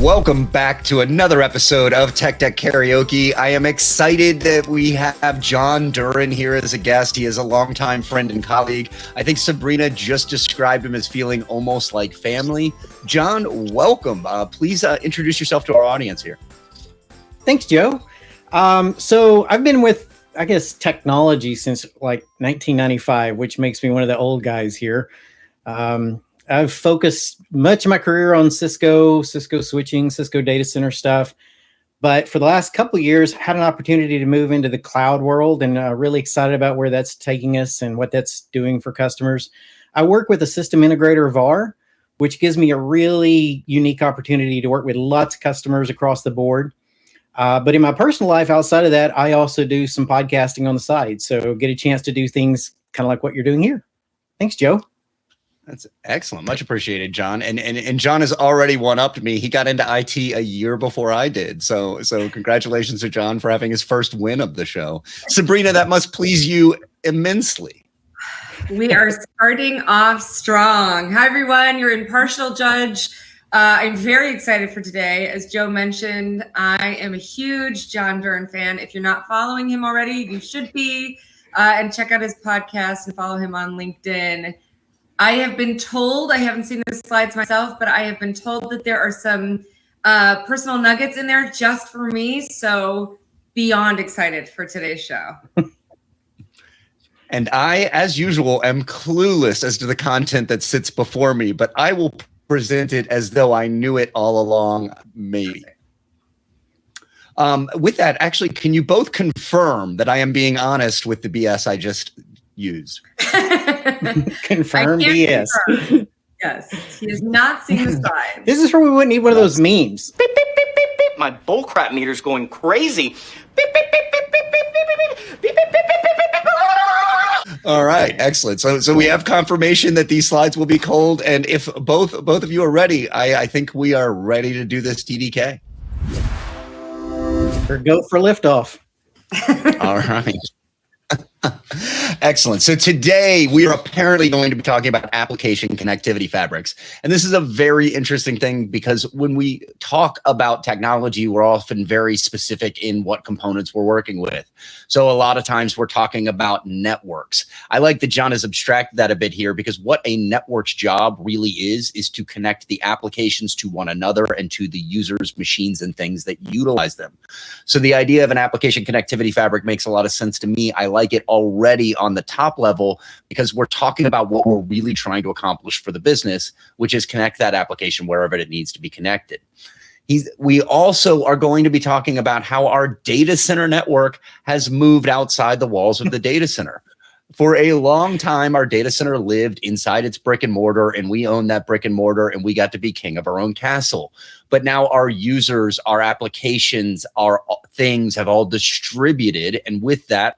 Welcome back to another episode of Tech Deck Karaoke. I am excited that we have Jon Duren here as a guest. He is a longtime friend and colleague. I think Sabrina just described him as feeling almost like family. Jon, welcome. Please introduce yourself to our audience here. Thanks, Joe. So I've been with, I guess, technology since like 1995, which makes me one of the old guys here. I've focused much of my career on Cisco switching, Cisco data center stuff. But for the last couple of years, I had an opportunity to move into the cloud world and really excited about where that's taking us and what that's doing for customers. I work with a system integrator VAR, which gives me a really unique opportunity to work with lots of customers across the board. But in my personal life, outside of that, I also do some podcasting on the side. So get a chance to do things kind of like what you're doing here. Thanks, Joe. That's excellent. Much appreciated, Jon. And Jon has already one-upped me. He got into IT a year before I did. So congratulations to Jon for having his first win of the show. Sabrina, that must please you immensely. We are starting off strong. Hi, everyone. Your impartial judge. I'm very excited for today. As Joe mentioned, I am a huge Jon Duren fan. If you're not following him already, you should be. And check out his podcast and follow him on LinkedIn. I have been told, I haven't seen the slides myself, but I have been told that there are some personal nuggets in there just for me. So beyond excited for today's show. And I, as usual, am clueless as to the content that sits before me, but I will present it as though I knew it all along, maybe. With that, actually, can you both confirm that I am being honest with the BS I just used? Confirm BS. Confirm. Yes, he has not seen the slides. This is where we wouldn't need one of those memes. Beep, beep, beep, beep, beep. My bullcrap meter's going crazy. Beep, beep, beep, beep, beep, beep, beep, beep, beep, beep, beep, beep, beep. All right, excellent. So we have confirmation that these slides will be cold, and if both of you are ready, I think we are ready to do this TDK. Or go for liftoff. All right. Excellent. So today we are apparently going to be talking about application connectivity fabrics. And this is a very interesting thing because when we talk about technology, we're often very specific in what components we're working with. So a lot of times we're talking about networks. I like that Jon has abstracted that a bit here because what a network's job really is to connect the applications to one another and to the users, machines, and things that utilize them. So the idea of an application connectivity fabric makes a lot of sense to me. I like it already on the top level because we're talking about what we're really trying to accomplish for the business, which is connect that application wherever it needs to be connected. We also are going to be talking about how our data center network has moved outside the walls of the data center. For a long time, our data center lived inside its brick and mortar, and we owned that brick and mortar, and we got to be king of our own castle. But now our users, our applications, our things have all distributed, and with that,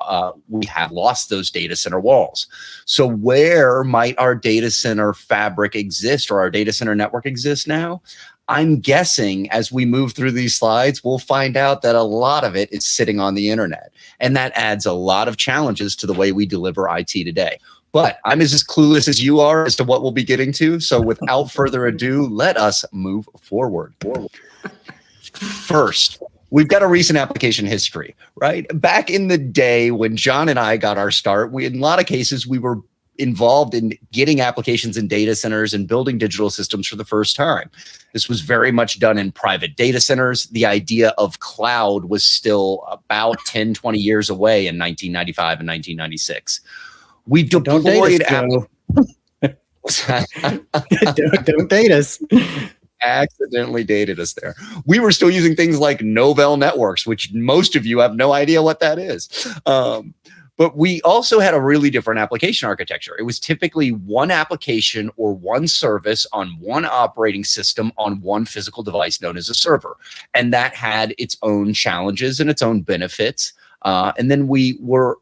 we have lost those data center walls. So where might our data center fabric exist or our data center network exist now? I'm guessing as we move through these slides, we'll find out that a lot of it is sitting on the internet. And that adds a lot of challenges to the way we deliver IT today. But I'm as clueless as you are as to what we'll be getting to. So without further ado, let us move forward. First, we've got a recent application history, right? Back in the day when Jon and I got our start, in a lot of cases, we were involved in getting applications in data centers and building digital systems for the first time. This was very much done in private data centers. The idea of cloud was still about 10, 20 years away in 1995 and 1996. We deployed... Don't date us. Accidentally dated us there. We were still using things like Novell networks, which most of you have no idea what that is. But we also had a really different application architecture. It was typically one application or one service on one operating system on one physical device known as a server. And that had its own challenges and its own benefits. And then we were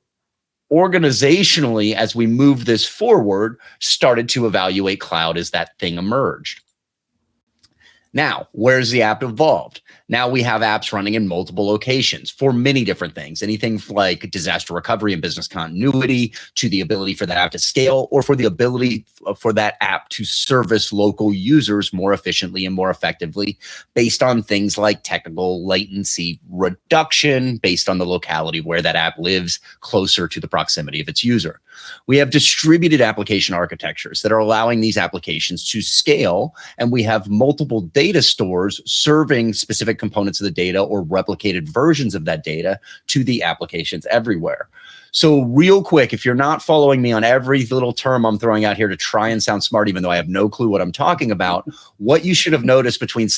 organizationally, as we moved this forward, started to evaluate cloud as that thing emerged. Now, where's the app evolved? Now we have apps running in multiple locations for many different things, anything like disaster recovery and business continuity, to the ability for that app to scale, or for the ability for that app to service local users more efficiently and more effectively based on things like technical latency reduction, based on the locality where that app lives, closer to the proximity of its user. We have distributed application architectures that are allowing these applications to scale, and we have multiple data stores serving specific components of the data or replicated versions of that data to the applications everywhere. So real quick, if you're not following me on every little term I'm throwing out here to try and sound smart, even though I have no clue what I'm talking about, what you should have noticed between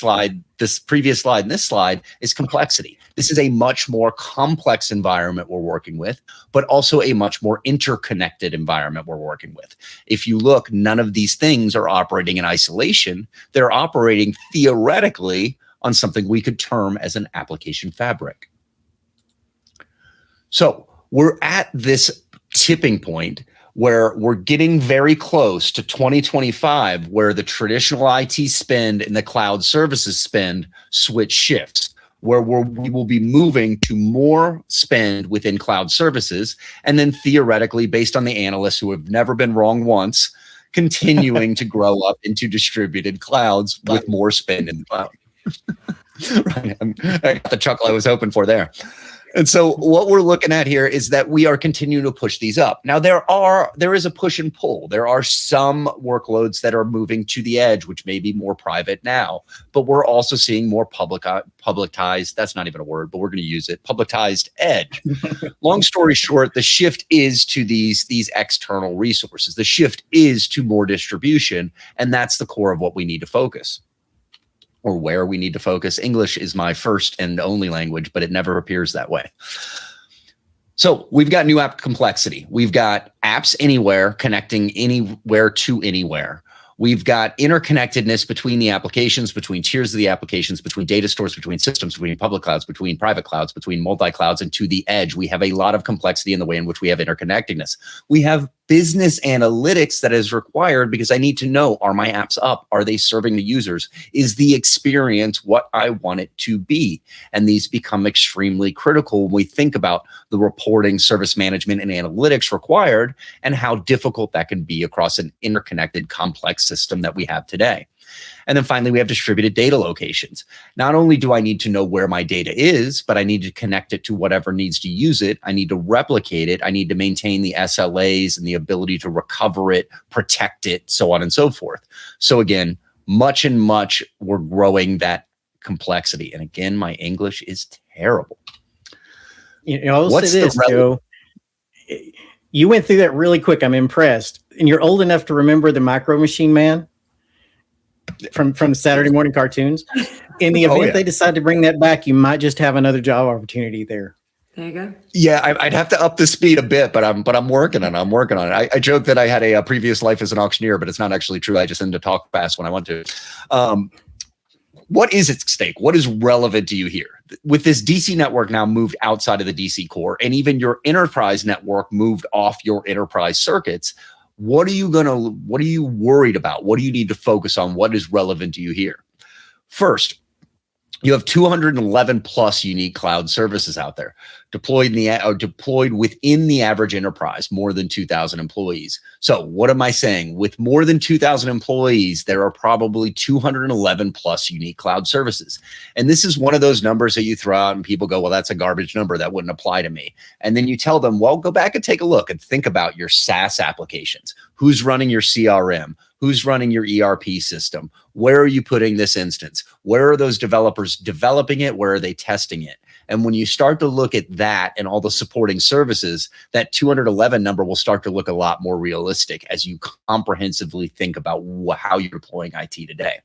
this previous slide and this slide is complexity. This is a much more complex environment we're working with, but also a much more interconnected environment we're working with. If you look, none of these things are operating in isolation. They're operating theoretically on something we could term as an application fabric. So we're at this tipping point where we're getting very close to 2025, where the traditional IT spend and the cloud services spend switch shifts, where we will be moving to more spend within cloud services, and then theoretically, based on the analysts who have never been wrong once, continuing to grow up into distributed clouds with more spend in the cloud. Right. I got the chuckle I was hoping for there. And so what we're looking at here is that we are continuing to push these up. Now, there is a push and pull. There are some workloads that are moving to the edge, which may be more private now, but we're also seeing more publicized, that's not even a word, but we're going to use it, publicized edge. Long story short, the shift is to these external resources. The shift is to more distribution, and that's the core of what we need to focus. Or where we need to focus. English is my first and only language, but it never appears that way. So we've got new app complexity. We've got apps anywhere connecting anywhere to anywhere. We've got interconnectedness between the applications, between tiers of the applications, between data stores, between systems, between public clouds, between private clouds, between multi-clouds, and to the edge. We have a lot of complexity in the way in which we have interconnectedness. We have business analytics that is required because I need to know, are my apps up? Are they serving the users? Is the experience what I want it to be? And these become extremely critical when we think about the reporting, service management, and analytics required, and how difficult that can be across an interconnected, complex system that we have today. And then finally, we have distributed data locations. Not only do I need to know where my data is, but I need to connect it to whatever needs to use it. I need to replicate it. I need to maintain the SLAs and the ability to recover it, protect it, so on and so forth. So again, much we're growing that complexity. And again, my English is terrible. I'll say this, Joe. You went through that really quick. I'm impressed. And you're old enough to remember the Micro Machine Man from Saturday morning cartoons. In the event they decide to bring that back, you might just have another job opportunity there. There you go. Yeah, I'd have to up the speed a bit, but I'm working on it. I'm working on it. I joke that I had a previous life as an auctioneer, but it's not actually true. I just tend to talk fast when I want to. What is at stake? What is relevant to you here? With this DC network now moved outside of the DC core, and even your enterprise network moved off your enterprise circuits, what are you worried about? What do you need to focus on? What is relevant to you here? First, you have 211 plus unique cloud services out there deployed within the average enterprise, more than 2,000 employees. So what am I saying? With more than 2,000 employees, there are probably 211 plus unique cloud services. And this is one of those numbers that you throw out and people go, well, that's a garbage number. That wouldn't apply to me. And then you tell them, well, go back and take a look and think about your SaaS applications. Who's running your CRM? Who's running your ERP system? Where are you putting this instance? Where are those developers developing it? Where are they testing it? And when you start to look at that and all the supporting services, that 211 number will start to look a lot more realistic as you comprehensively think about how you're deploying IT today.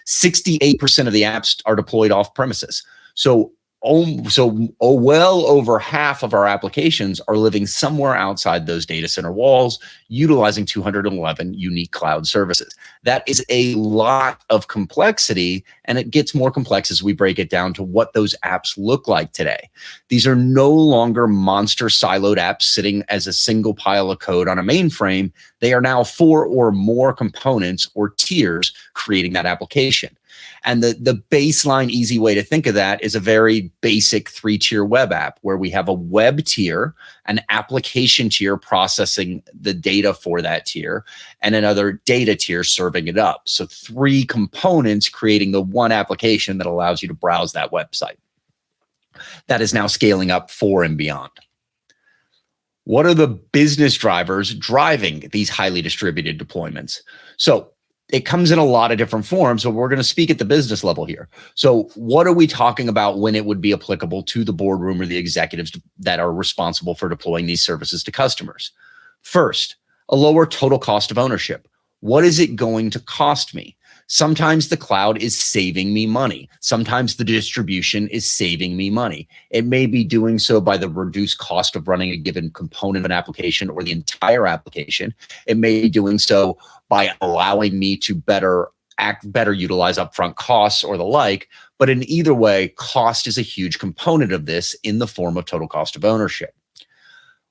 68% of the apps are deployed off premises. So well over half of our applications are living somewhere outside those data center walls, utilizing 211 unique cloud services. That is a lot of complexity, and it gets more complex as we break it down to what those apps look like today. These are no longer monster siloed apps sitting as a single pile of code on a mainframe. They are now 4 or more components or tiers creating that application. And the baseline easy way to think of that is a very basic 3-tier web app where we have a web tier, an application tier processing the data for that tier, and another data tier serving it up. So 3 components creating the one application that allows you to browse that website. That is now scaling up 4 and beyond. What are the business drivers driving these highly distributed deployments? So it comes in a lot of different forms, but we're going to speak at the business level here. So what are we talking about when it would be applicable to the boardroom or the executives that are responsible for deploying these services to customers? First, a lower total cost of ownership. What is it going to cost me? Sometimes the cloud is saving me money. Sometimes the distribution is saving me money. It may be doing so by the reduced cost of running a given component of an application or the entire application. It may be doing so by allowing me to better utilize upfront costs or the like. But in either way, cost is a huge component of this in the form of total cost of ownership.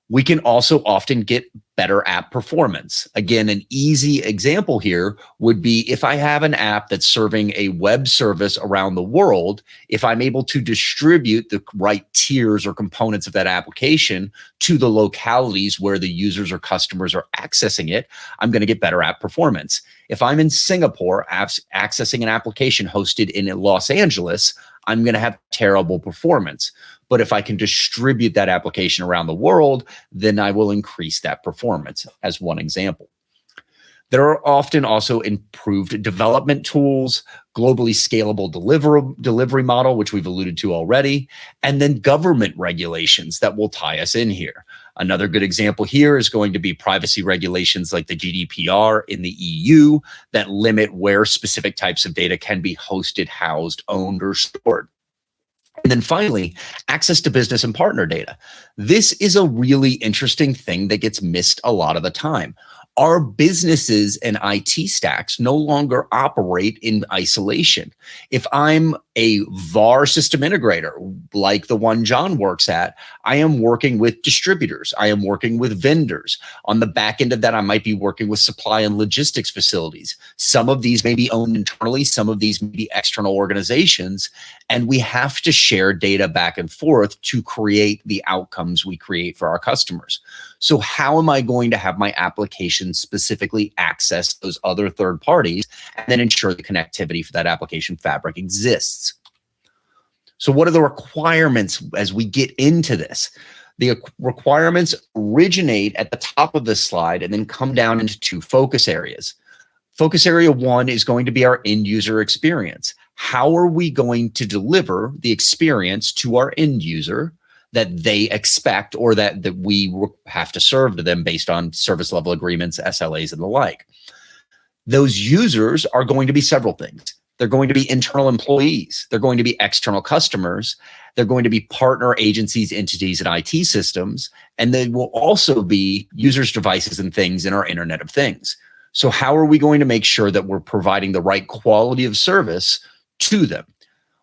We can also often get better app performance. Again, an easy example here would be if I have an app that's serving a web service around the world, if I'm able to distribute the right tiers or components of that application to the localities where the users or customers are accessing it, I'm going to get better app performance. If I'm in Singapore accessing an application hosted in Los Angeles, I'm going to have terrible performance. But if I can distribute that application around the world, then I will increase that performance, as one example. There are often also improved development tools, globally scalable delivery model, which we've alluded to already, and then government regulations that will tie us in here. Another good example here is going to be privacy regulations like the GDPR in the EU that limit where specific types of data can be hosted, housed, owned, or stored. And then finally, access to business and partner data. This is a really interesting thing that gets missed a lot of the time. Our businesses and IT stacks no longer operate in isolation. If I'm a VAR system integrator, like the one Jon works at, I am working with distributors. I am working with vendors. On the back end of that, I might be working with supply and logistics facilities. Some of these may be owned internally. Some of these may be external organizations. And we have to share data back and forth to create the outcomes we create for our customers. So how am I going to have my application specifically access those other third parties and then ensure the connectivity for that application fabric exists? So what are the requirements as we get into this? The requirements originate at the top of this slide and then come down into 2 focus areas. Focus area 1 is going to be our end user experience. How are we going to deliver the experience to our end user that they expect or that we have to serve to them based on service level agreements, SLAs, and the like? Those users are going to be several things. They're going to be internal employees. They're going to be external customers. They're going to be partner agencies, entities, and IT systems. And they will also be users' devices and things in our Internet of Things. So how are we going to make sure that we're providing the right quality of service to them?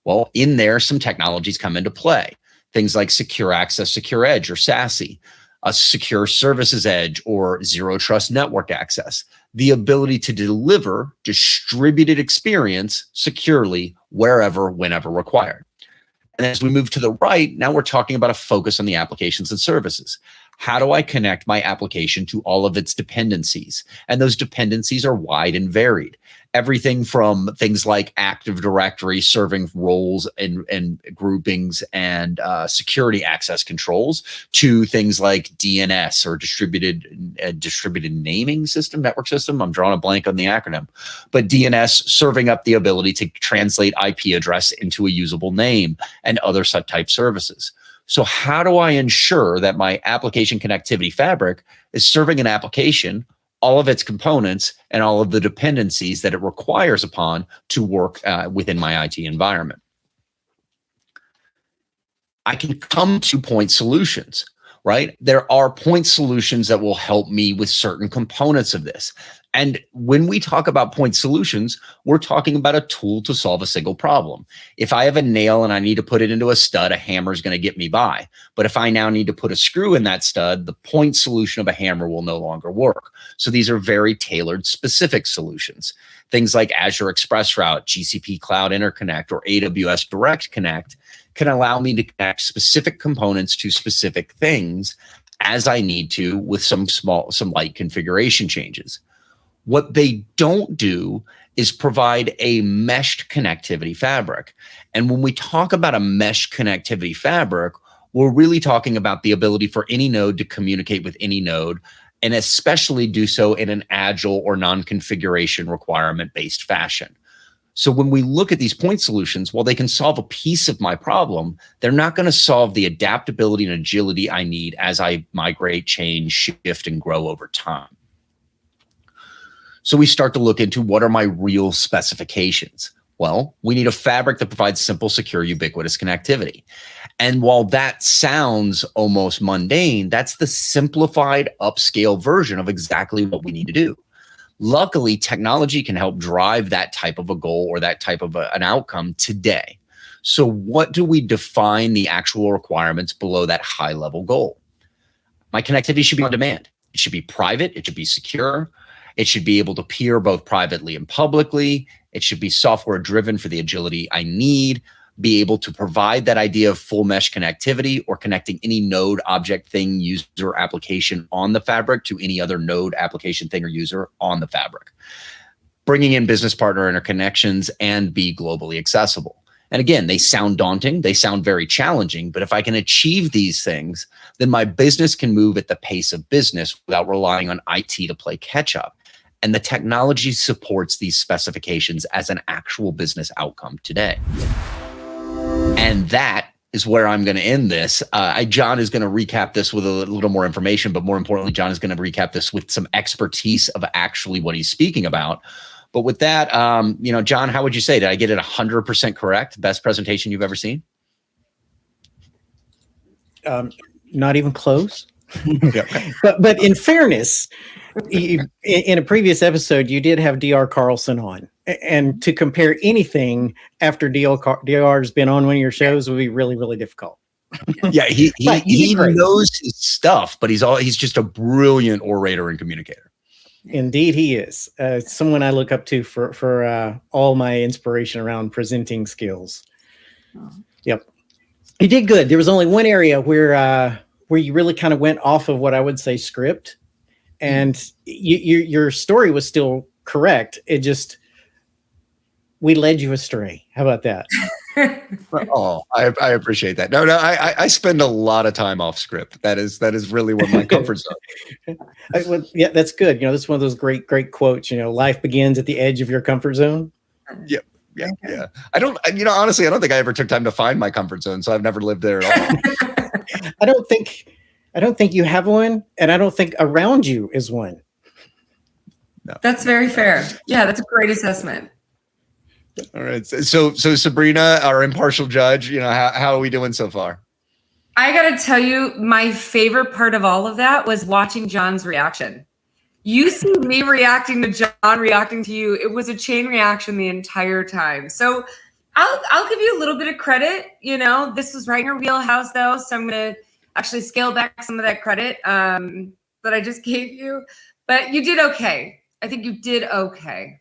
Well, in there, some technologies come into play. Things like secure access, secure edge, or SASE, a secure services edge, or zero trust network access, the ability to deliver distributed experience securely wherever, whenever required. And as we move to the right, now we're talking about a focus on the applications and services. How do I connect my application to all of its dependencies? And those dependencies are wide and varied. Everything from things like Active Directory serving roles and groupings and security access controls to things like DNS or distributed naming system, network system. I'm drawing a blank on the acronym, but DNS serving up the ability to translate IP address into a usable name and other such type services. So how do I ensure that my application connectivity fabric is serving an application, all of its components, and all of the dependencies that it requires upon to work within my IT environment? I can come to point solutions, right? There are point solutions that will help me with certain components of this. And when we talk about point solutions, we're talking about a tool to solve a single problem. If I have a nail and I need to put it into a stud, a hammer is going to get me by. But if I now need to put a screw in that stud, the point solution of a hammer will no longer work. So these are very tailored, specific solutions. Things like Azure Express Route, GCP Cloud Interconnect, or AWS Direct Connect can allow me to connect specific components to specific things as I need to with some light configuration changes. What they don't do is provide a meshed connectivity fabric. And when we talk about a mesh connectivity fabric, we're really talking about the ability for any node to communicate with any node, and especially do so in an agile or non-configuration requirement-based fashion. So when we look at these point solutions, while they can solve a piece of my problem, they're not going to solve the adaptability and agility I need as I migrate, change, shift, and grow over time. So we start to look into what are my real specifications. Well, we need a fabric that provides simple, secure, ubiquitous connectivity. And while that sounds almost mundane, that's the simplified upscale version of exactly what we need to do. Luckily, technology can help drive that type of a goal or that type of an outcome today. So what do we define the actual requirements below that high level goal? My connectivity should be on demand. It should be private. It should be secure. It should be able to peer both privately and publicly. It should be software driven for the agility I need, be able to provide that idea of full mesh connectivity or connecting any node, object, thing, user, application on the fabric to any other node, application, thing, or user on the fabric. Bringing in business partner interconnections and be globally accessible. And again, they sound daunting, they sound very challenging, but if I can achieve these things, then my business can move at the pace of business without relying on IT to play catch up. And the technology supports these specifications as an actual business outcome today. And that is where I'm going to end this. Jon is going to recap this with a little more information, but more importantly, Jon is going to recap this with some expertise of actually what he's speaking about. But with that, Jon, how would you say? Did I get it 100% correct? Best presentation you've ever seen? Not even close. But in fairness, in a previous episode, you did have DR Carlson on, and to compare anything after DR's been on one of your shows would be really, really difficult. Yeah, he knows his stuff, but he's just a brilliant orator and communicator. Indeed, he is someone I look up to for all my inspiration around presenting skills. Oh. Yep, he did good. There was only one area where you really kind of went off of what I would say script. And your story was still correct. It just, we led you astray. How about that? Oh, I appreciate that. No, I spend a lot of time off script. That is really what my comfort zone. Yeah, that's good. That's one of those great quotes. Life begins at the edge of your comfort zone. Yep. Yeah. I don't, honestly, I don't think I ever took time to find my comfort zone. So I've never lived there at all. I don't think you have one, and I don't think around you is one. No. That's very fair. Yeah, that's a great assessment. All right. So Sabrina, our impartial judge, how are we doing so far? I got to tell you, my favorite part of all of that was watching Jon's reaction. You see me reacting to Jon reacting to you. It was a chain reaction the entire time. So I'll give you a little bit of credit. This was right in your wheelhouse, though. So I'm going to actually scale back some of that credit that I just gave you. But you did okay. I think you did okay.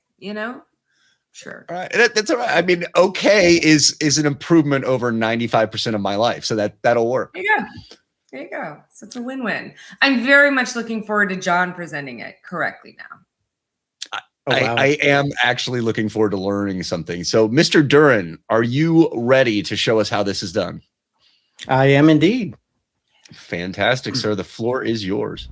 Sure. All right. That's all right. I mean, okay is an improvement over 95% of my life. So that'll work. There you go. So it's a win-win. I'm very much looking forward to Jon presenting it correctly now. I am actually looking forward to learning something. So Mr. Duren, are you ready to show us how this is done? I am indeed. Fantastic, sir. The floor is yours.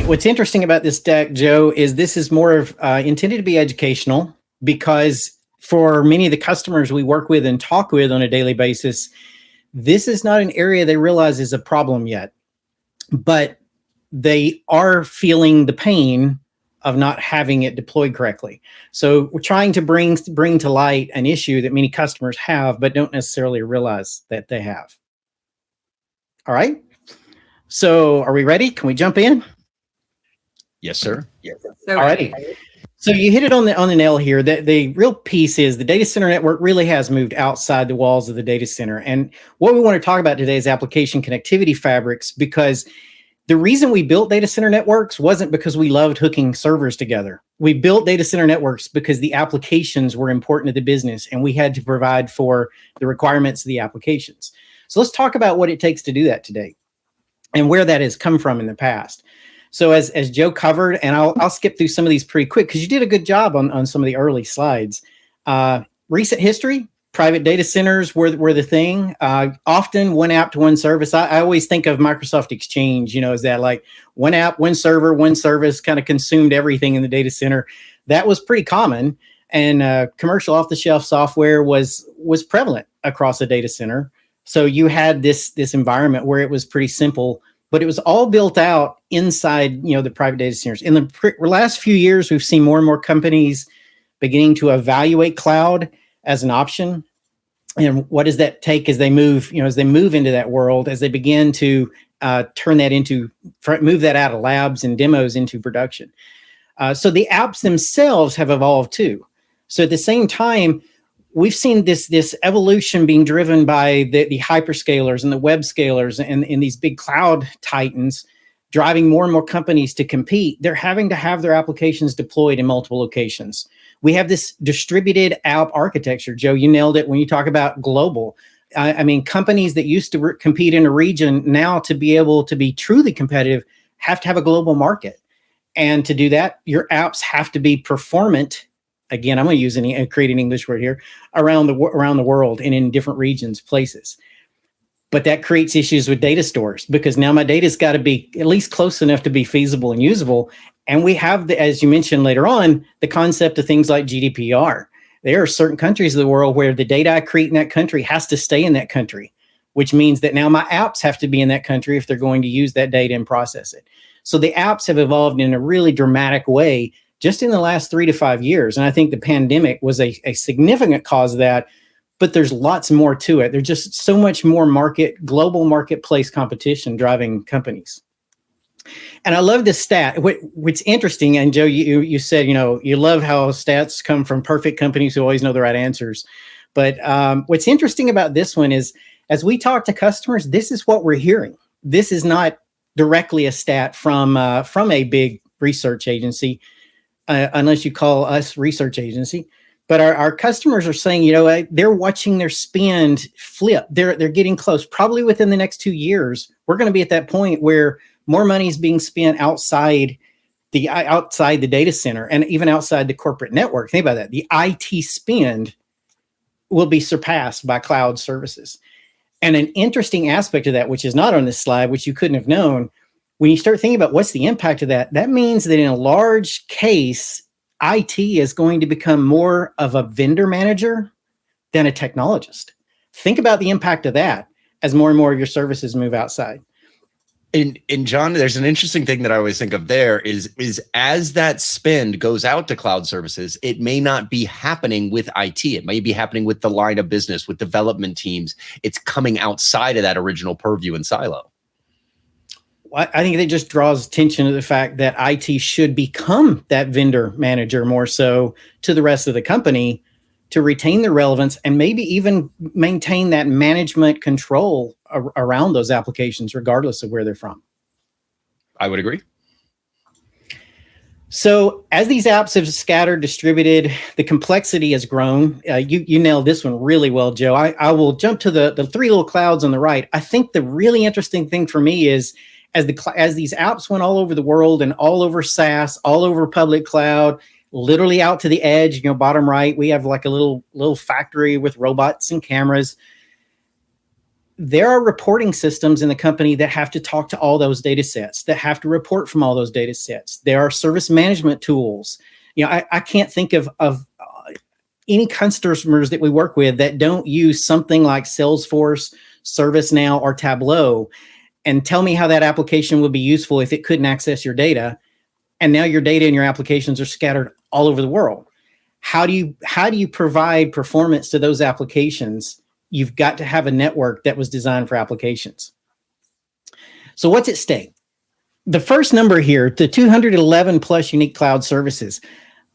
What's interesting about this deck, Joe, is this is more of intended to be educational, because for many of the customers we work with and talk with on a daily basis, this is not an area they realize is a problem yet, but they are feeling the pain of not having it deployed correctly. So we're trying to bring to light an issue that many customers have, but don't necessarily realize that they have. All right. So are we ready? Can we jump in? Yes, sir. So Alrighty. So you hit it on the nail here. The real piece is the data center network really has moved outside the walls of the data center. And what we want to talk about today is application connectivity fabrics, because the reason we built data center networks wasn't because we loved hooking servers together. We built data center networks because the applications were important to the business and we had to provide for the requirements of the applications. So let's talk about what it takes to do that today and where that has come from in the past. So as Joe covered, and I'll skip through some of these pretty quick because you did a good job on some of the early slides. Recent history, private data centers were the thing. Often one app to one service. I always think of Microsoft Exchange, as that like one app, one server, one service kind of consumed everything in the data center. That was pretty common. And commercial off-the-shelf software was prevalent across a data center. So you had this environment where it was pretty simple, but it was all built out inside, the private data centers. In the last few years, we've seen more and more companies beginning to evaluate cloud as an option. And what does that take as they move, as they move into that world, as they begin to move that out of labs and demos into production. So the apps themselves have evolved too. So at the same time, we've seen this evolution being driven by the hyperscalers and the web scalers and these big cloud titans driving more and more companies to compete. They're having to have their applications deployed in multiple locations. We have this distributed app architecture. Joe, you nailed it when you talk about global. Companies that used to compete in a region now, to be able to be truly competitive, have to have a global market. And to do that, your apps have to be performant. Again, I'm going to use create an English word here, around the world and in different regions, places. But that creates issues with data stores, because now my data's got to be at least close enough to be feasible and usable. And we have, as you mentioned later on, the concept of things like GDPR. There are certain countries of the world where the data I create in that country has to stay in that country, which means that now my apps have to be in that country if they're going to use that data and process it. So the apps have evolved in a really dramatic way just in the last 3 to 5 years. And I think the pandemic was a significant cause of that, but there's lots more to it. There's just so much more global marketplace competition driving companies. And I love this stat. What's interesting, and Joe, you said, you love how stats come from perfect companies who always know the right answers. But what's interesting about this one is, as we talk to customers, this is what we're hearing. This is not directly a stat from a big research agency, unless you call us research agency. But our customers are saying, they're watching their spend flip. They're getting close. Probably within the next 2 years, we're going to be at that point where more money is being spent outside the data center and even outside the corporate network. Think about that. The IT spend will be surpassed by cloud services. And an interesting aspect of that, which is not on this slide, which you couldn't have known, when you start thinking about what's the impact of that, that means that in a large case, IT is going to become more of a vendor manager than a technologist. Think about the impact of that as more and more of your services move outside. And John, there's an interesting thing that I always think of there is as that spend goes out to cloud services, it may not be happening with IT. It may be happening with the line of business, with development teams. It's coming outside of that original purview and silo. I think it just draws attention to the fact that IT should become that vendor manager more so to the rest of the company to retain the relevance and maybe even maintain that management control around those applications, regardless of where they're from. I would agree. So as these apps have scattered, distributed, the complexity has grown. You nailed this one really well, Joe. I will jump to the three little clouds on the right. I think the really interesting thing for me is as these apps went all over the world and all over SaaS, all over public cloud, literally out to the edge, bottom right, we have like a little factory with robots and cameras. There are reporting systems in the company that have to talk to all those data sets, that have to report from all those data sets. There are service management tools. I can't think of any customers that we work with that don't use something like Salesforce, ServiceNow, or Tableau. And tell me how that application would be useful if it couldn't access your data. And now your data and your applications are scattered all over the world. How do you provide performance to those applications? You've got to have a network that was designed for applications. So what's at stake? The first number here, the 211 plus unique cloud services.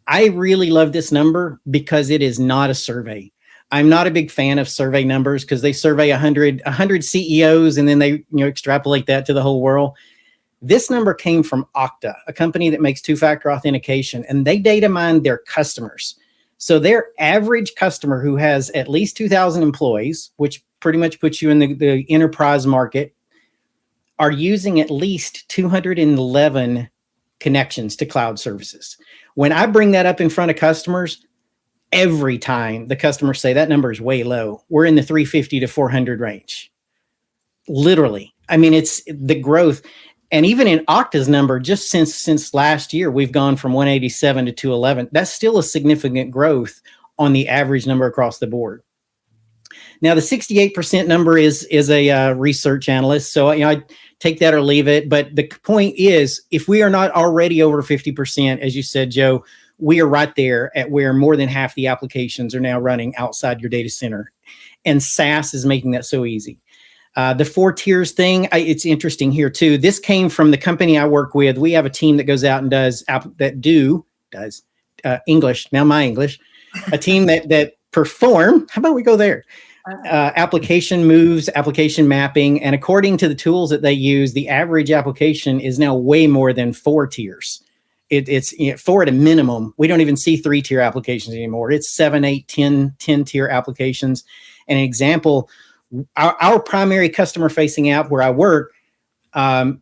I really love this number because it is not a survey. I'm not a big fan of survey numbers because they survey 100 CEOs and then they extrapolate that to the whole world. This number came from Okta, a company that makes two-factor authentication, and they data mine their customers. So their average customer who has at least 2,000 employees, which pretty much puts you in the enterprise market, are using at least 211 connections to cloud services. When I bring that up in front of customers, every time the customers say that number is way low. We're in the 350 to 400 range. Literally. I mean, it's the growth. And even in Okta's number, just since last year, we've gone from 187 to 211. That's still a significant growth on the average number across the board. Now, the 68% number is a research analyst. So, I take that or leave it. But the point is, if we are not already over 50%, as you said, Joe, we are right there at where more than half the applications are now running outside your data center. And SaaS is making that so easy. The 4 tiers thing, it's interesting here too. This came from the company I work with. We have a team that goes out and does English, now my English, a team that perform, how about we go there? Application moves, application mapping, and according to the tools that they use, the average application is now way more than 4 tiers. It's 4 at a minimum. We don't even see 3-tier applications anymore. It's 7, 8, 10 tier applications. An example, our primary customer-facing app where I work,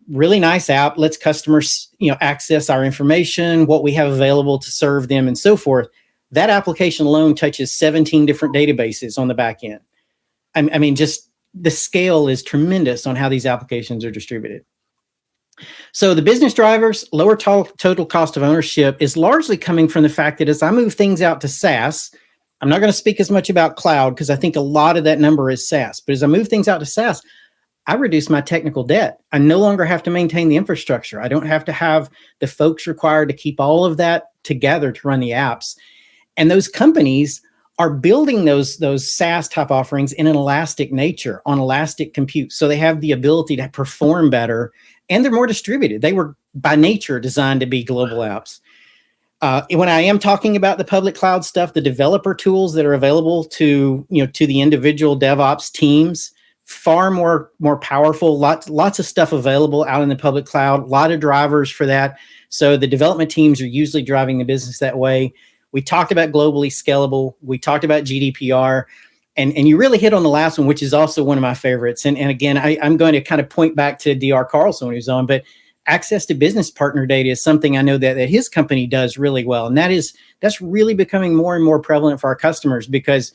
really nice app, lets customers access our information, what we have available to serve them, and so forth. That application alone touches 17 different databases on the back end. I mean, just the scale is tremendous on how these applications are distributed. So the business drivers, lower total cost of ownership is largely coming from the fact that as I move things out to SaaS, I'm not going to speak as much about cloud because I think a lot of that number is SaaS. But as I move things out to SaaS, I reduce my technical debt. I no longer have to maintain the infrastructure. I don't have to have the folks required to keep all of that together to run the apps. And those companies are building those SaaS type offerings in an elastic nature on elastic compute. So they have the ability to perform better and they're more distributed. They were by nature designed to be global apps. When I am talking about the public cloud stuff, the developer tools that are available to the individual DevOps teams, far more powerful, lots of stuff available out in the public cloud, a lot of drivers for that. So the development teams are usually driving the business that way. We talked about globally scalable. We talked about GDPR. And you really hit on the last one, which is also one of my favorites. And again, I'm going to kind of point back to DR Carlson when he was on, but access to business partner data is something I know that his company does really well. And that's really becoming more and more prevalent for our customers because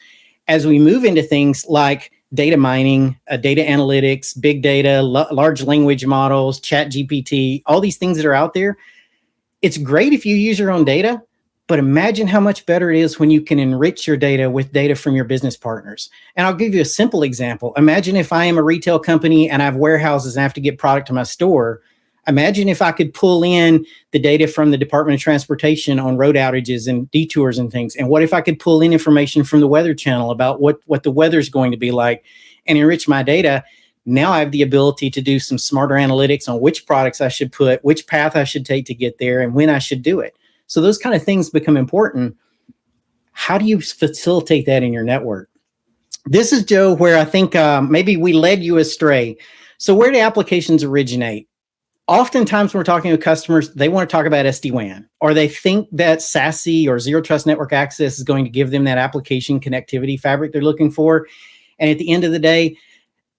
as we move into things like data mining, data analytics, big data, large language models, chat GPT, all these things that are out there, it's great if you use your own data, but imagine how much better it is when you can enrich your data with data from your business partners. And I'll give you a simple example. Imagine if I am a retail company and I have warehouses and I have to get product to my store. Imagine if I could pull in the data from the Department of Transportation on road outages and detours and things. And what if I could pull in information from the Weather Channel about what the weather's going to be like and enrich my data? Now I have the ability to do some smarter analytics on which products I should put, which path I should take to get there, and when I should do it. So those kind of things become important. How do you facilitate that in your network? This is, Joe, where I think maybe we led you astray. So where do applications originate? Oftentimes when we're talking to customers, they want to talk about SD-WAN, or they think that SASE or Zero Trust Network Access is going to give them that application connectivity fabric they're looking for. And at the end of the day,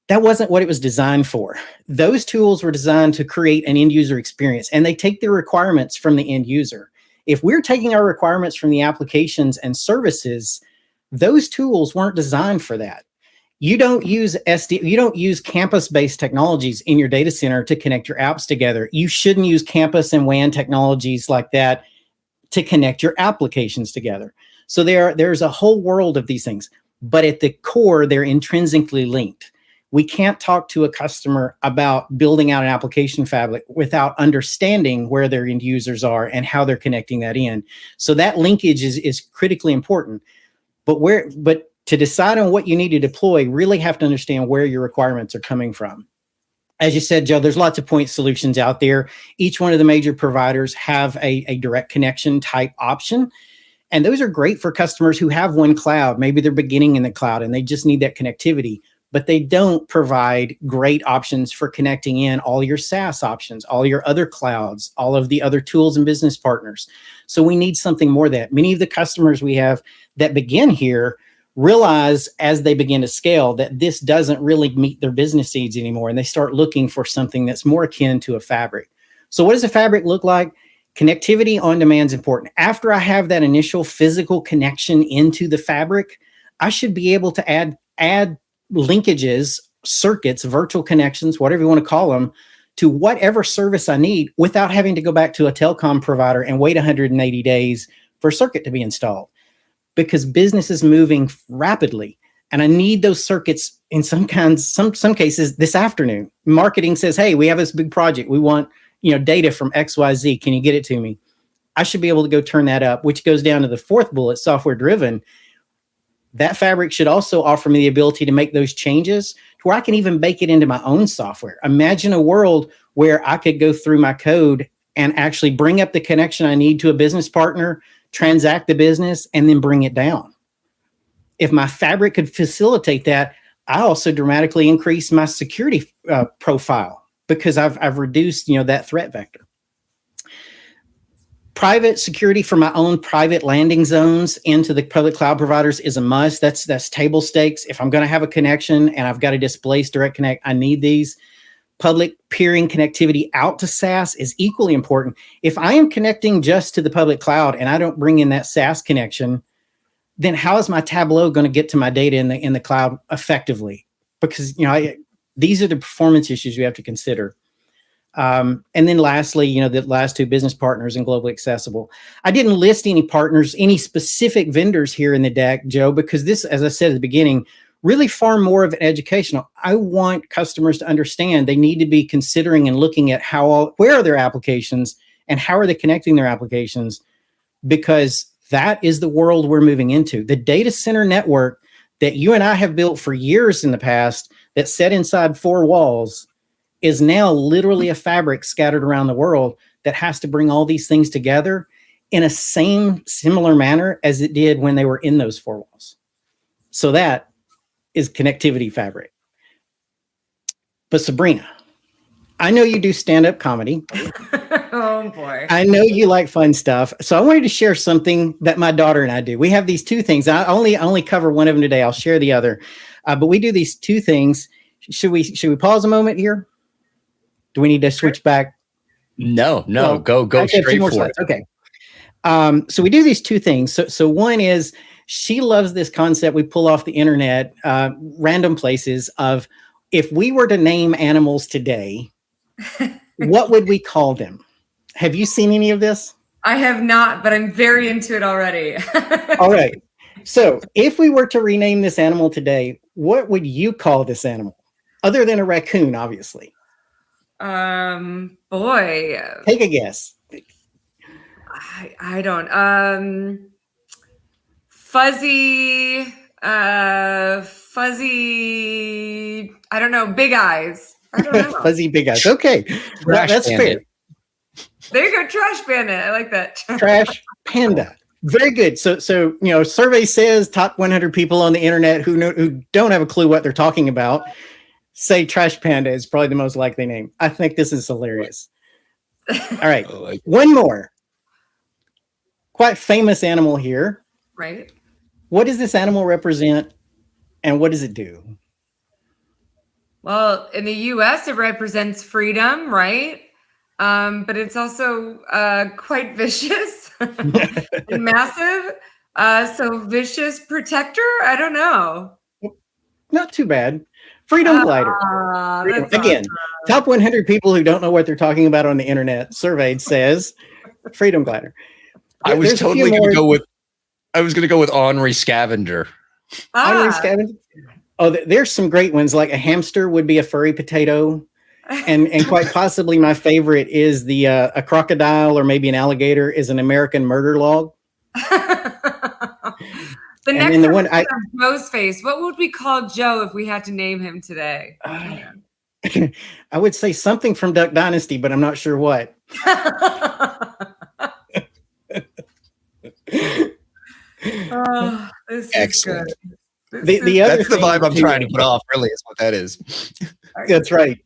that wasn't what it was designed for. Those tools were designed to create an end user experience, and they take their requirements from the end user. If we're taking our requirements from the applications and services, those tools weren't designed for that. You don't use campus-based technologies in your data center to connect your apps together. You shouldn't use campus and WAN technologies like that to connect your applications together. So there's a whole world of these things, but at the core, they're intrinsically linked. We can't talk to a customer about building out an application fabric without understanding where their end users are and how they're connecting that in. So that linkage is critically important. But to decide on what you need to deploy, really have to understand where your requirements are coming from. As you said, Joe, there's lots of point solutions out there. Each one of the major providers have a direct connection type option. And those are great for customers who have one cloud. Maybe they're beginning in the cloud and they just need that connectivity, but they don't provide great options for connecting in all your SaaS options, all your other clouds, all of the other tools and business partners. So we need something more of that. Many of the customers we have that begin here realize as they begin to scale that this doesn't really meet their business needs anymore. And they start looking for something that's more akin to a fabric. So what does a fabric look like? Connectivity on demand is important. After I have that initial physical connection into the fabric, I should be able to add linkages, circuits, virtual connections, whatever you want to call them, to whatever service I need without having to go back to a telecom provider and wait 180 days for a circuit to be installed. Because business is moving rapidly, and I need those circuits in some cases this afternoon. Marketing says, "Hey, we have this big project. We want data from XYZ. Can you get it to me?" I should be able to go turn that up, which goes down to the fourth bullet, software driven. That fabric should also offer me the ability to make those changes to where I can even bake it into my own software. Imagine a world where I could go through my code and actually bring up the connection I need to a business partner, transact the business, and then bring it down. If my fabric could facilitate that, I also dramatically increase my security profile because I've reduced that threat vector. Private security for my own private landing zones into the public cloud providers is a must. That's table stakes. If I'm going to have a connection and I've got to displace direct connect, I need these. Public peering connectivity out to SaaS is equally important. If I am connecting just to the public cloud and I don't bring in that SaaS connection, then how is my Tableau going to get to my data in the cloud effectively? Because these are the performance issues you have to consider. And then lastly, the last two, business partners and globally accessible. I didn't list any partners, any specific vendors here in the deck, Joe, because this, as I said at the beginning, really far more of an educational. I want customers to understand they need to be considering and looking at where are their applications and how are they connecting their applications, because that is the world we're moving into. The data center network that you and I have built for years in the past that sat inside four walls is now literally a fabric scattered around the world that has to bring all these things together in a similar manner as it did when they were in those four walls. So that is connectivity fabric. But Sabrina, I know you do stand-up comedy. Oh boy. I know you like fun stuff. So I wanted to share something that my daughter and I do. We have these two things. I only cover one of them today. I'll share the other. But we do these two things. Should we pause a moment here? Do we need to switch back? No, well, go straight for it. Okay. So we do these two things. So one is she loves this concept we pull off the internet, random places of, if we were to name animals today, what would we call them? Have you seen any of this? I have not, but I'm very into it already. All right. So if we were to rename this animal today, what would you call this animal? Other than a raccoon, obviously. Boy. Take a guess. I don't. Fuzzy, I don't know, big eyes. I don't know. Fuzzy big eyes. Okay. That's fair. There you go, Trash Panda. I like that. Trash Panda. Very good. So survey says top 100 people on the internet who don't have a clue what they're talking about say Trash Panda is probably the most likely name. I think this is hilarious. All right. One more. Quite famous animal here. Right. What does this animal represent and what does it do? Well, in the US, it represents freedom, right? But it's also quite vicious and massive. So vicious protector? I don't know. Not too bad. Freedom glider. Again, awesome. Top 100 people who don't know what they're talking about on the internet surveyed says freedom glider. I was totally going to go with ornery scavenger. Ornery scavenger. Oh, there's some great ones. Like a hamster would be a furry potato, and quite possibly my favorite is a crocodile or maybe an alligator is an American murder log. The next one, Joe's face. What would we call Joe if we had to name him today? I would say something from Duck Dynasty, but I'm not sure what. Oh, this Excellent. is good. That's the vibe I'm trying to put off, really, is what that is. That's right.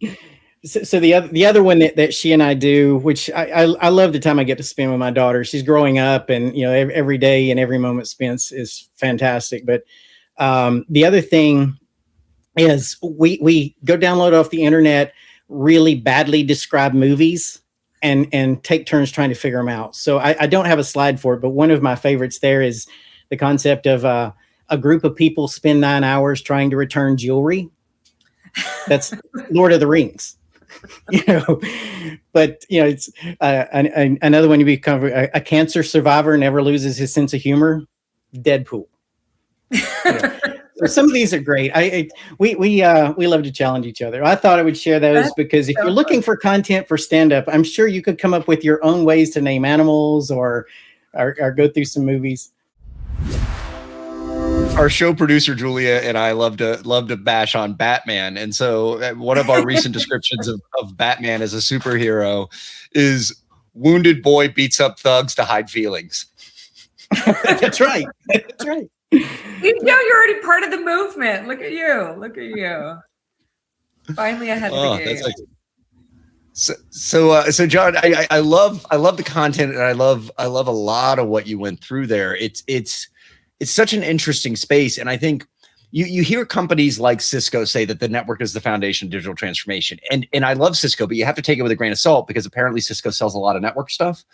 So the other one that she and I do, which I love the time I get to spend with my daughter. She's growing up, and every day and every moment spent is fantastic. But the other thing is we go download off the internet really badly described movies and take turns trying to figure them out. So I don't have a slide for it, but one of my favorites there is the concept of a group of people spend 9 hours trying to return jewelry. That's Lord of the Rings. But it's another one. You become a cancer survivor never loses his sense of humor. Deadpool. So some of these are great. We love to challenge each other. I thought I would share those because if you're looking for content for stand-up, I'm sure you could come up with your own ways to name animals or go through some movies. Our show producer Julia and I love to bash on Batman, and so one of our recent descriptions of Batman as a superhero is wounded boy beats up thugs to hide feelings. That's right. That's right. You're already part of the movement. Look at you. Finally ahead of the game. So John, I love the content, and I love a lot of what you went through there. It's such an interesting space. And I think you hear companies like Cisco say that the network is the foundation of digital transformation. And I love Cisco, but you have to take it with a grain of salt because apparently Cisco sells a lot of network stuff.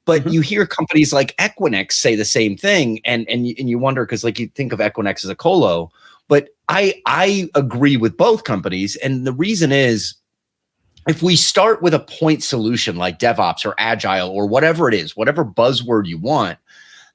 But you hear companies like Equinix say the same thing. And you wonder, because like you think of Equinix as a colo, but I agree with both companies. And the reason is, if we start with a point solution like DevOps or Agile or whatever it is, whatever buzzword you want,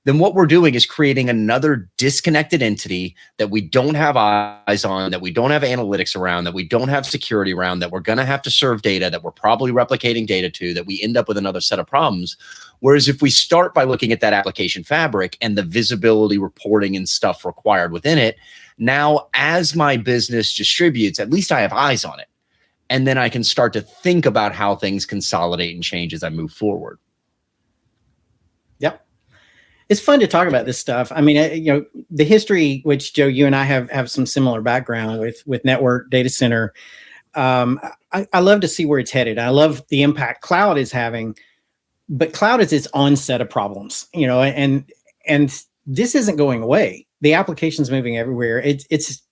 then what we're doing is creating another disconnected entity that we don't have eyes on, that we don't have analytics around, that we don't have security around, that we're going to have to serve data, that we're probably replicating data to, that we end up with another set of problems. Whereas if we start by looking at that application fabric and the visibility reporting and stuff required within it, now as my business distributes, at least I have eyes on it. And then I can start to think about how things consolidate and change as I move forward. Yep. It's fun to talk about this stuff. I mean, the history, which Joe, you and I have some similar background with network data center. I love to see where it's headed. I love the impact cloud is having, but cloud is its own set of problems, and this isn't going away. The application's moving everywhere. It's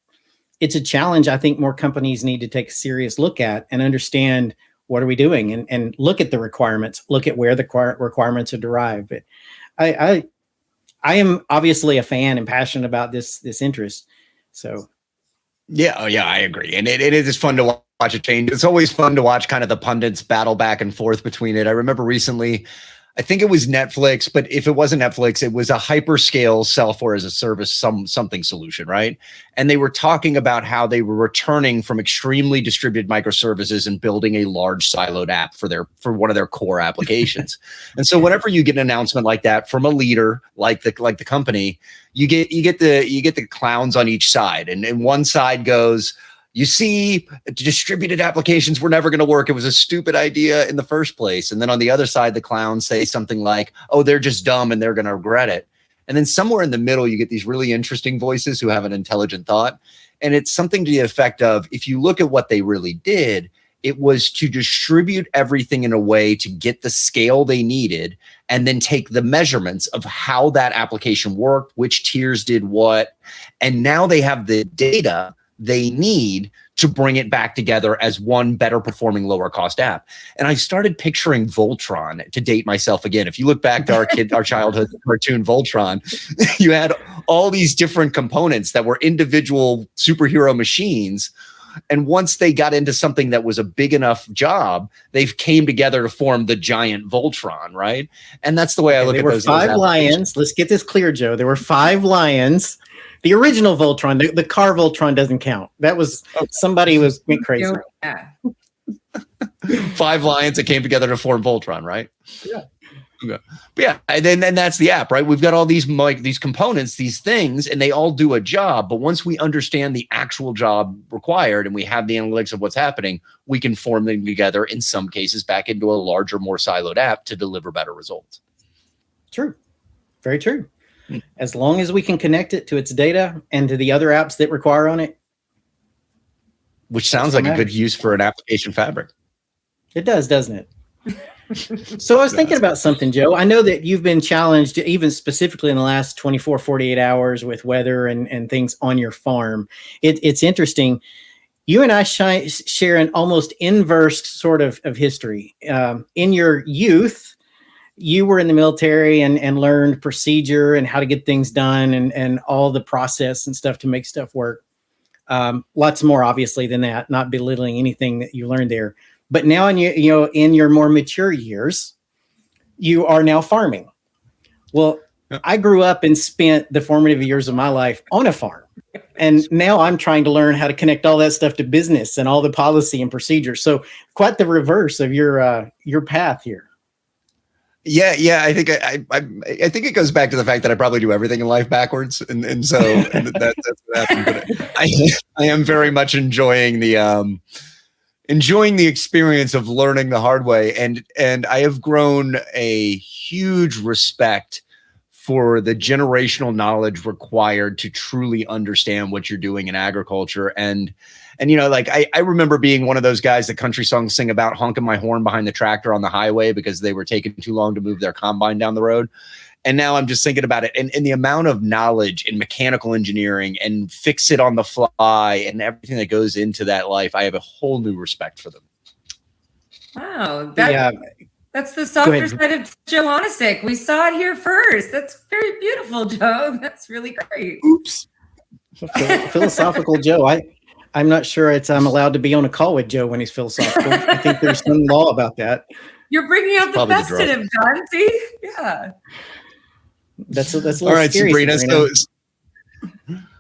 a challenge. I think more companies need to take a serious look at and understand what are we doing and look at the requirements, look at where the requirements are derived. But I am obviously a fan and passionate about this interest. So. Yeah. Oh yeah, I agree. And it is fun to watch it change. It's always fun to watch kind of the pundits battle back and forth between it. I remember recently, I think it was Netflix, but if it wasn't Netflix, it was a hyperscale software as a service, something solution, right? And they were talking about how they were returning from extremely distributed microservices and building a large siloed app for one of their core applications. And so whenever you get an announcement like that from a leader like the company, you get the clowns on each side, and one side goes, you see, distributed applications were never going to work. It was a stupid idea in the first place. And then on the other side, the clowns say something like, oh, they're just dumb and they're going to regret it. And then somewhere in the middle, you get these really interesting voices who have an intelligent thought. And it's something to the effect of, if you look at what they really did, it was to distribute everything in a way to get the scale they needed and then take the measurements of how that application worked, which tiers did what. And now they have the data they need to bring it back together as one better performing, lower cost app. And I started picturing Voltron, to date myself again. If you look back to our childhood cartoon Voltron, you had all these different components that were individual superhero machines. And once they got into something that was a big enough job, they came together to form the giant Voltron, right? And that's the way I look at those. There were 5 lions. Let's get this clear, Joe. There were 5 lions. The original Voltron, the car Voltron doesn't count. That was somebody went crazy. Yeah. 5 lions that came together to form Voltron, right? Yeah. Okay. But yeah, and then that's the app, right? We've got all these these components, these things, and they all do a job. But once we understand the actual job required and we have the analytics of what's happening, we can form them together in some cases back into a larger, more siloed app to deliver better results. True. Very true. As long as we can connect it to its data and to the other apps that require on it. Which sounds like a good use for an application fabric. It does, doesn't it? So I was thinking about something, Joe. I know that you've been challenged, even specifically in the last 24, 48 hours with weather and things on your farm. It's interesting. You and I share an almost inverse sort of history. In your youth, you were in the military and learned procedure and how to get things done and all the process and stuff to make stuff work. Lots more, obviously, than that, not belittling anything that you learned there. But now in your more mature years, you are now farming. Well, I grew up and spent the formative years of my life on a farm. And now I'm trying to learn how to connect all that stuff to business and all the policy and procedures. So quite the reverse of your path here. Yeah. I think I think it goes back to the fact that I probably do everything in life backwards, and so that's what happened. But I am very much enjoying the experience of learning the hard way, and I have grown a huge respect for the generational knowledge required to truly understand what you're doing in agriculture. And like I remember being one of those guys that country songs sing about, honking my horn behind the tractor on the highway because they were taking too long to move their combine down the road. And now I'm just thinking about it and the amount of knowledge in mechanical engineering and fix it on the fly and everything that goes into that life. I have a whole new respect for them. Wow. That's the softer side of Joe Onisick. We saw it here first. That's very beautiful, Joe. That's really great. Oops. Philosophical Joe. I'm not sure I'm allowed to be on a call with Joe when he's philosophical. I think there's some law about that. You're bringing out the best in him, John. See? Yeah. That's a little all right, scary, Sabrina.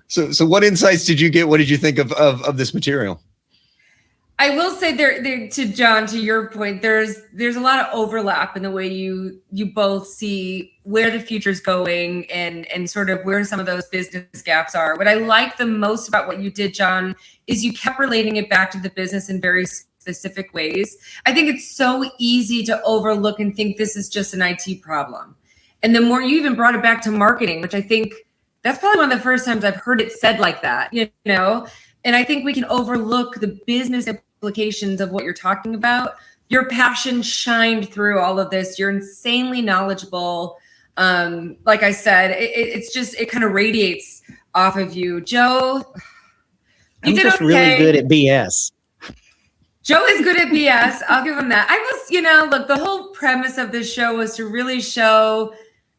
So what insights did you get? What did you think of this material? I will say there to John, to your point, there's a lot of overlap in the way you both see where the future's going and sort of where some of those business gaps are. What I like the most about what you did, John, is you kept relating it back to the business in very specific ways. I think it's so easy to overlook and think this is just an IT problem. And the more you even brought it back to marketing, which I think that's probably one of the first times I've heard it said like that, and I think we can overlook the business implications of what you're talking about. Your passion shined through all of this. You're insanely knowledgeable. Like I said, it kind of radiates off of you. Joe, I'm just really good at BS. Joe is good at BS. I'll give him that. Look, the whole premise of this show was to really show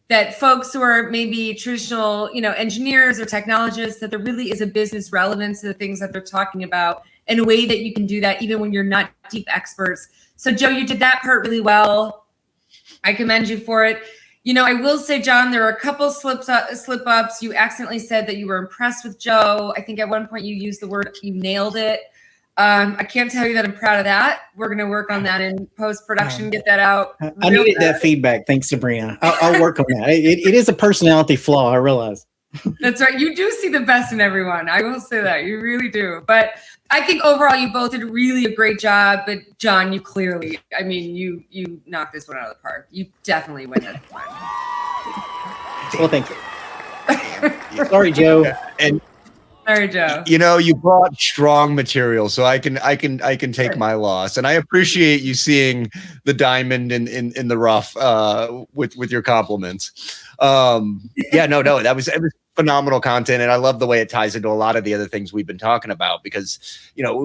that folks who are maybe traditional, engineers or technologists, that there really is a business relevance to the things that they're talking about in a way that you can do that even when you're not deep experts. So Joe, you did that part really well. I commend you for it. I will say, John, there are a couple slip-ups. You accidentally said that you were impressed with Joe. I think at one point you used the word, you nailed it. I can't tell you that I'm proud of that. We're going to work on that in post-production, get that out. I needed that feedback. Thanks, Sabrina. I'll work on that. It is a personality flaw, I realize. That's right. You do see the best in everyone. I will say that. You really do. But I think overall you both did really a great job. But John, you clearly, you knocked this one out of the park. You definitely win this one. Well, thank you. Sorry, Joe. Sorry, Joe. You brought strong material, so I can take my loss, and I appreciate you seeing the diamond in the rough with your compliments. It was phenomenal content, and I love the way it ties into a lot of the other things we've been talking about, because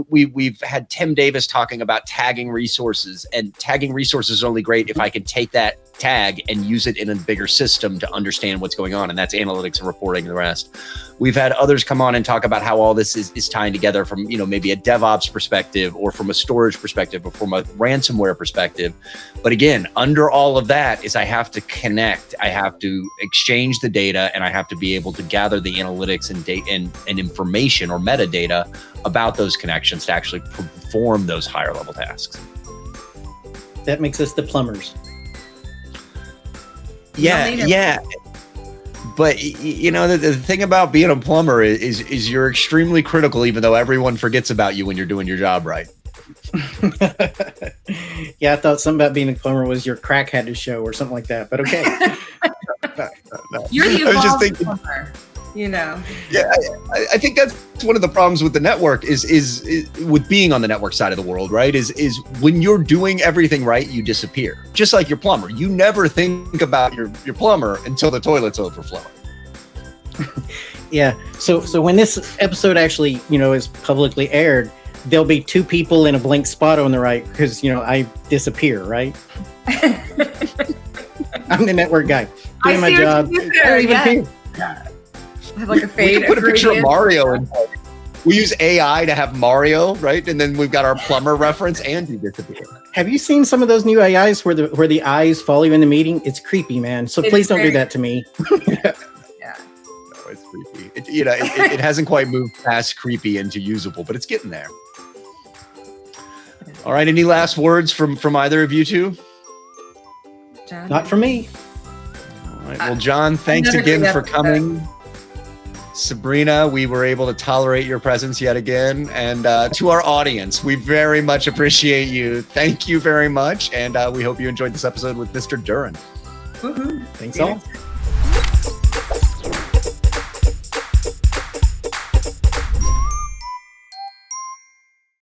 we've had Tim Davis talking about tagging resources, and tagging resources is only great if I can take that tag and use it in a bigger system to understand what's going on, and that's analytics and reporting and the rest. We've had others come on and talk about how all this is tying together from maybe a DevOps perspective, or from a storage perspective, or from a ransomware perspective. But again, under all of that is I have to connect, I have to exchange the data, and I have to be able to gather the analytics and data and information or metadata about those connections to actually perform those higher level tasks. That makes us the plumbers. Yeah. But you know, the thing about being a plumber is you're extremely critical, even though everyone forgets about you when you're doing your job right. Yeah, I thought something about being a plumber was your crack had to show or something like that. But okay. No. You're the I was just evolved thinking, plumber, you know. Yeah, I think that's one of the problems with the network is with being on the network side of the world, right? Is when you're doing everything right, you disappear. Just like your plumber. You never think about your plumber until the toilet's overflowing. Yeah. So when this episode actually, is publicly aired, there'll be two people in a blank spot on the right because, I disappear, right? I'm the network guy. Doing my job. I don't even care. Have like a fade. We can put a picture of Mario in. We use AI to have Mario, right? And then we've got our plumber reference and he disappear. Have you seen some of those new AIs where the eyes follow you in the meeting? It's creepy, man. So please don't do that to me. Yeah. No, it's creepy. It hasn't quite moved past creepy into usable, but it's getting there. All right. Any last words from either of you two? John? Not for me. All right. Well, John, thanks again for coming. Sabrina, we were able to tolerate your presence yet again. And to our audience, we very much appreciate you. Thank you very much. And we hope you enjoyed this episode with Mr. Duren. Woohoo. Thanks all.